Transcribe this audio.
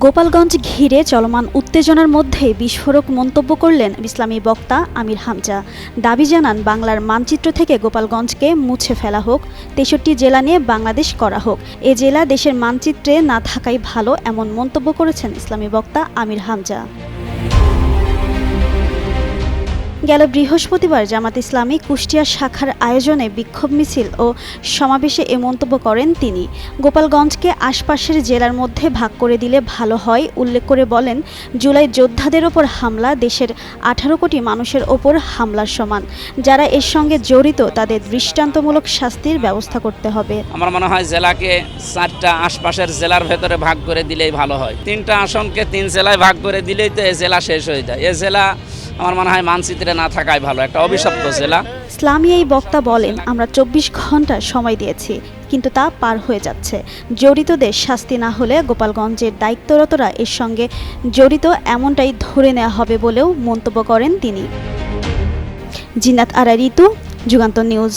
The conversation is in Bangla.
গোপালগঞ্জ ঘিরে চলমান উত্তেজনার মধ্যে বিস্ফোরক মন্তব্য করলেন ইসলামী বক্তা আমির হামজা। দাবি জানান বাংলার মানচিত্র থেকে গোপালগঞ্জকে মুছে ফেলা হোক, ৬৩ জেলা নিয়ে বাংলাদেশ করা হোক। এ জেলা দেশের মানচিত্রে না থাকাই ভালো, এমন মন্তব্য করেছেন ইসলামী বক্তা আমির হামজা। গেল বৃহস্পতিবার জামাত ইসলামী কুষ্টিয়া শাখার আয়োজনে বিক্ষোভ মিছিল ও সমাবেশে এ মন্তব্য করেন তিনি। গোপালগঞ্জকে আশপাশের জেলার মধ্যে ভাগ করে দিলে ভালো হয় উল্লেখ করে বলেন, জুলাই যোদ্ধাদের ওপর হামলা দেশের ১৮ কোটি মানুষের ওপর হামলার সমান। যারা এর সঙ্গে জড়িত তাদের দৃষ্টান্তমূলক শাস্তির ব্যবস্থা করতে হবে। আমার মনে হয় জেলাকে ৪টা আশপাশের জেলার ভেতরে ভাগ করে দিলেই ভালো হয়। ৩টা আসনকে ৩ জেলায় ভাগ করে দিলেই তো এ জেলা শেষ হয়ে যায়। এ জেলা আমার মনে হয় মানচিত্রে না থাকাই ভালো, একটা অভিশপ্ত জেলা। ইসলামী এই বক্তা বলেন, আমরা ২৪ ঘন্টা সময় দিয়েছি, কিন্তু তা পার হয়ে যাচ্ছে। জড়িতদের শাস্তি না হলে গোপালগঞ্জের দায়িত্বরতরা এর সঙ্গে জড়িত এমনটাই ধরে নেওয়া হবে বলেও মন্তব্য করেন তিনি। জিন্নাত আরা ঋতু, যুগান্তর নিউজ।